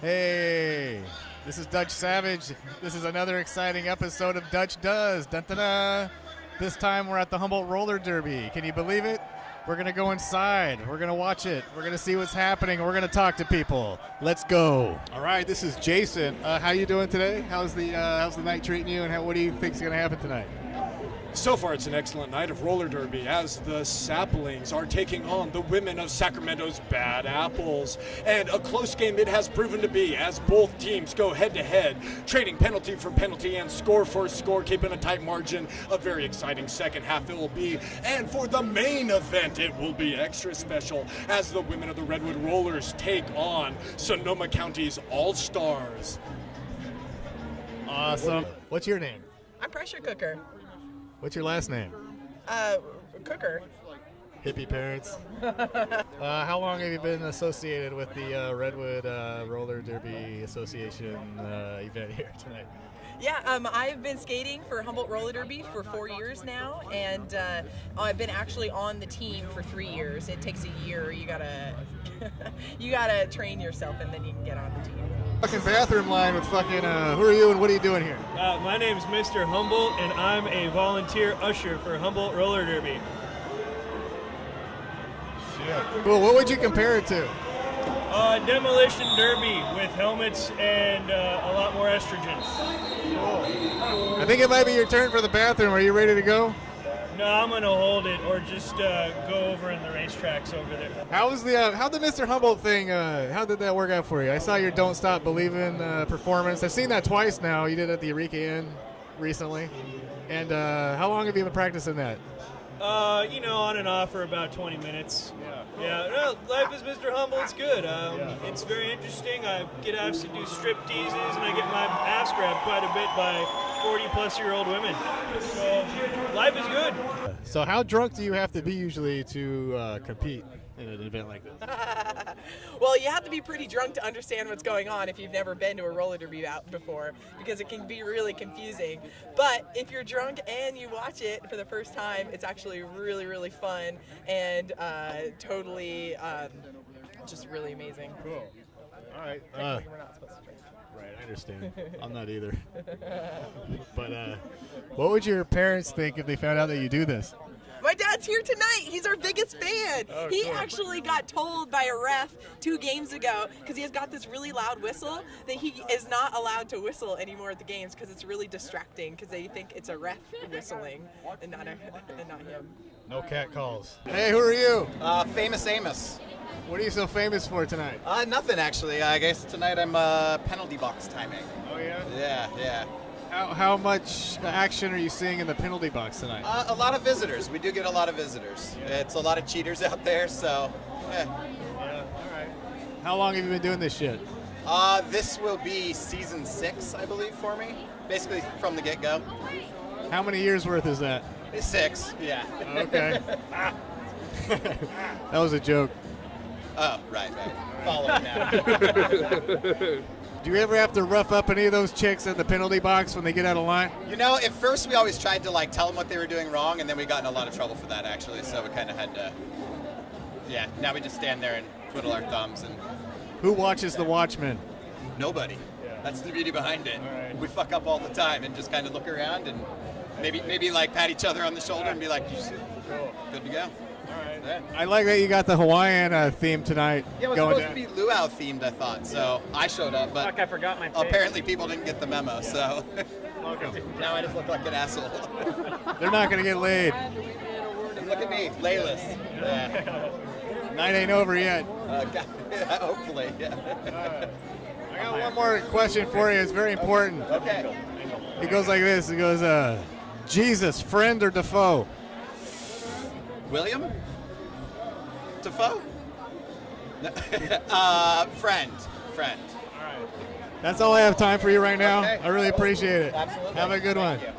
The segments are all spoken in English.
Hey, this is Dutch Savage. This is another exciting episode of Dutch Does. Dun-da-da. This time we're at the Humboldt Roller Derby. Can you believe it? We're going to go inside. We're going to watch it. We're going to see what's happening. We're going to talk to people. Let's go. All right, this is Jason. How you doing today? How's the night treating you, and what do you think is going to happen tonight? So far, it's an excellent night of roller derby as the Saplings are taking on the women of Sacramento's Bad Apples. And a close game it has proven to be as both teams go head-to-head, trading penalty for penalty and score for score, keeping a tight margin. A very exciting second half it will be. And for the main event, it will be extra special as the women of the Redwood Rollers take on Sonoma County's All-Stars. Awesome. What's your name? I'm Pressure Cooker. What's your last name? Cooker. Hippie parents. How long have you been associated with the Redwood Roller Derby Association event here tonight? Yeah, I've been skating for Humboldt Roller Derby for 4 years now, and I've been actually on the team for 3 years. It takes a year. You gotta you gotta train yourself, and then you can get on the team. Fucking bathroom line with fucking. Who are you and what are you doing here? My name's Mr. Humboldt, and I'm a volunteer usher for Humboldt Roller Derby. Shit. Cool. What would you compare it to? Demolition derby with helmets and a lot more estrogen. Cool. I think it might be your turn for the bathroom. Are you ready to go? No, I'm gonna hold it or just go over in the racetracks over there. How the Mr. Humboldt thing? How did that work out for you? I saw your "Don't Stop Believing" performance. I've seen that twice now. You did it at the Eureka Inn recently. And how long have you been practicing that? On and off for about 20 minutes. Yeah. No, life as Mr. Humboldt's good. It's very interesting. I get asked to do strip teases, and I get my ass grabbed quite a bit by 40-plus-year-old women. So life is good. So how drunk do you have to be usually to compete in an event like this? Well, you have to be pretty drunk to understand what's going on if you've never been to a roller derby out before, because it can be really confusing. But if you're drunk and you watch it for the first time, it's actually really, really fun and totally just really amazing. Cool. All right. Technically, we're not supposed to drink. Right, I understand. I'm not either. But what would your parents think if they found out that you do this? My dad's here tonight. He's our biggest fan. Oh, he cool. actually got told by a ref 2 games ago, because he has got this really loud whistle, that he is not allowed to whistle anymore at the games because it's really distracting, because they think it's a ref whistling and not him. No cat calls. Hey, who are you? Famous Amos. What are you so famous for tonight? Nothing actually. I guess tonight I'm penalty box timing. Oh, yeah? Yeah. How much action are you seeing in the penalty box tonight? A lot of visitors. We do get a lot of visitors. It's a lot of cheaters out there, so yeah. Yeah, all right. How long have you been doing this shit? This will be season 6, I believe, for me. Basically from the get-go. How many years worth is that? 6, yeah. Okay. That was a joke. Oh, right. Follow it now. Do you ever have to rough up any of those chicks in the penalty box when they get out of line? At first we always tried to tell them what they were doing wrong, and then we got in a lot of trouble for that actually. So we kind of had to. Yeah. Now we just stand there and twiddle our thumbs and. Who watches the Watchmen? Nobody. That's the beauty behind it. Right. We fuck up all the time and just kind of look around and maybe pat each other on the shoulder and be like, good to go. All right. Yeah. I like that you got the Hawaiian theme tonight. Yeah, it was going supposed down. to be luau themed, I thought. So I showed up, but I forgot my tape. apparently people didn't get the memo. So Welcome. now I just look like an asshole. They're not going to get laid. And look at me, layless. Yeah. Night ain't over yet. Hopefully. Yeah. I got one more question for you. It's very important. Okay. It goes like this. It goes, Jesus, friend or Defoe? William? Defoe? No. Friend. All right. That's all I have time for you right now. Okay. I really appreciate it. Absolutely. Have a good one. Thank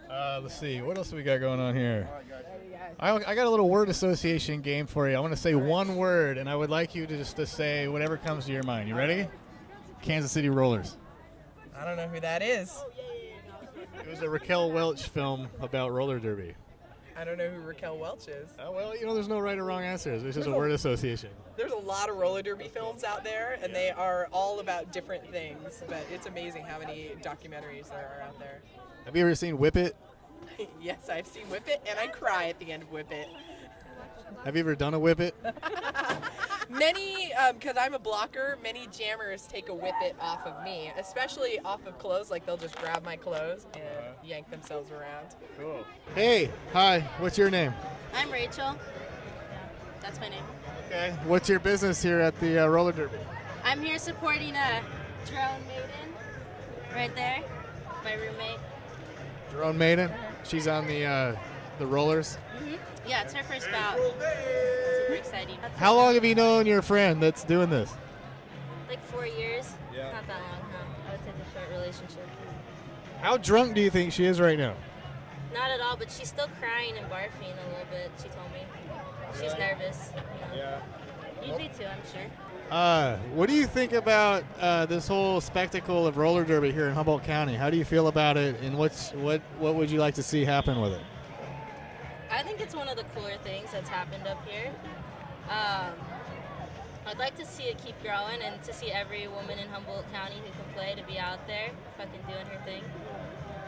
you. Let's see. What else do we got going on here? I got a little word association game for you. I want to say one word, and I would like you to just to say whatever comes to your mind. You ready? Kansas City Rollers. I don't know who that is. It was a Raquel Welch film about roller derby. I don't know who Raquel Welch is. Well, there's no right or wrong answers. It's just a word association. There's a lot of roller derby films out there, and they are all about different things. But it's amazing how many documentaries there are out there. Have you ever seen Whip It? Yes, I've seen Whip It, and I cry at the end of Whip It. Have you ever done a Whip It? Many, because I'm a blocker, many jammers take a Whip It off of me, especially off of clothes. Like they'll just grab my clothes and yank themselves around. Cool. Hey, hi. What's your name? I'm Rachel. That's my name. Okay. What's your business here at the roller derby? I'm here supporting a drone maiden right there, my roommate. Drone Maiden. She's on the rollers. Yeah, it's her first bout. Super exciting. How long have you known your friend that's doing this? Like 4 years. Yeah. Not that long, huh? I would say it's a short relationship. How drunk do you think she is right now? Not at all, but she's still crying and barfing a little bit, she told me. She's nervous. Yeah. You'd be too, I'm sure. What do you think about this whole spectacle of roller derby here in Humboldt County? How do you feel about it, and what would you like to see happen with it? I think it's one of the cooler things that's happened up here. I'd like to see it keep growing and to see every woman in Humboldt County who can play to be out there fucking doing her thing.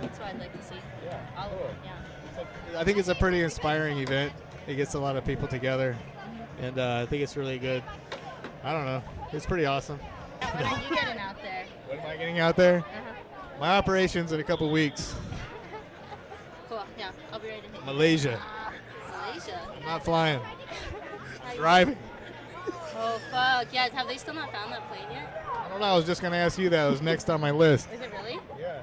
That's what I'd like to see. Yeah. All of them, yeah. I think it's a pretty inspiring event. It gets a lot of people together, and I think it's really good. I don't know. It's pretty awesome. When are you getting out there? When am I getting out there? My operation's in a couple weeks. Cool, yeah. I'll be ready to hit you. Malaysia. Malaysia? I'm not flying. Driving. Oh, fuck. Yeah, have they still not found that plane yet? I don't know. I was just going to ask you that. It was next on my list. Is it really? Yeah.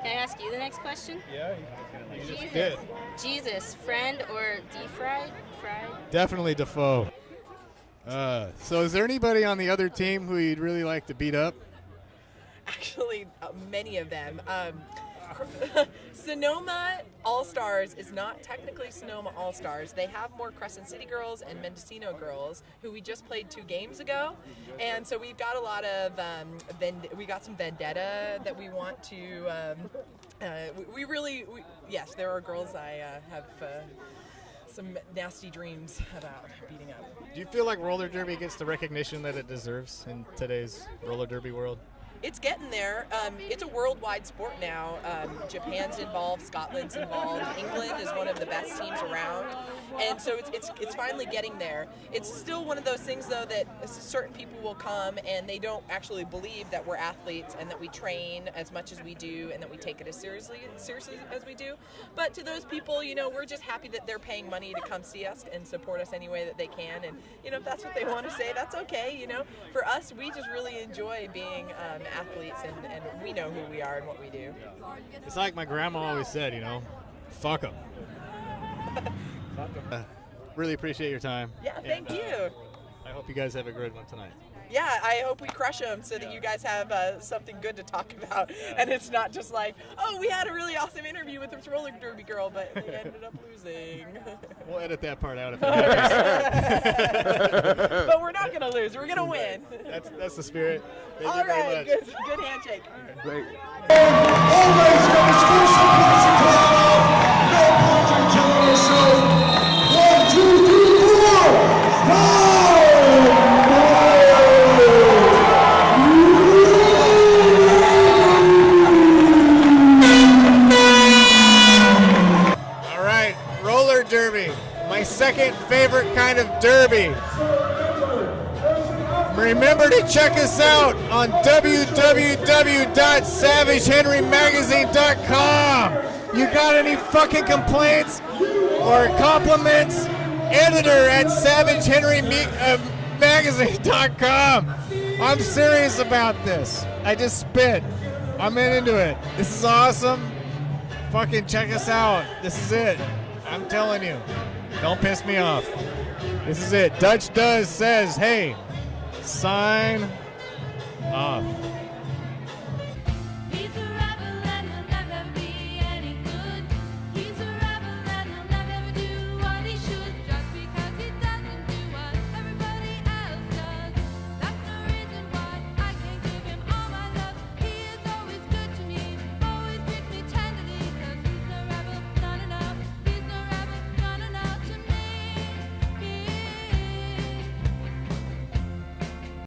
Can I ask you the next question? Yeah. Jesus. Jesus, friend or defried? Fried? Definitely Defoe. So is there anybody on the other team who you'd really like to beat up? Actually, many of them. Sonoma All-Stars is not technically Sonoma All-Stars. They have more Crescent City girls and Mendocino girls who we just played 2 games ago. And so we've got a lot of, we got some vendetta that we want to, yes, there are girls I have some nasty dreams about beating up. Do you feel like roller derby gets the recognition that it deserves in today's roller derby world? It's getting there. It's a worldwide sport now. Japan's involved, Scotland's involved, England is one of the best teams around, and so it's finally getting there. It's still one of those things, though, that certain people will come and they don't actually believe that we're athletes and that we train as much as we do and that we take it as seriously as we do. But to those people, we're just happy that they're paying money to come see us and support us any way that they can. And if that's what they want to say, that's okay. For us, we just really enjoy being athletes, and we know who we are and what we do. It's like my grandma always said, fuck them. Really appreciate your time. Yeah, thank you. I hope you guys have a good one tonight. Yeah, I hope we crush them so that you guys have something good to talk about, and it's not just like, oh, we had a really awesome interview with this roller derby girl, but we ended up losing. We'll edit that part out if it happens. But we're not going to lose. We're going to win. That's the spirit. Thank All you very right, much. good handshake. Great. All right, roller derby, my second favorite kind of derby. Remember to check us out on www.savagehenrymagazine.com. You got any fucking complaints or compliments? Editor at savagehenrymagazine.com. I'm serious about this. I just spit. I'm into it. This is awesome. Fucking check us out. This is it. I'm telling you. Don't piss me off. This is it. Dutch Does says, hey, sign off.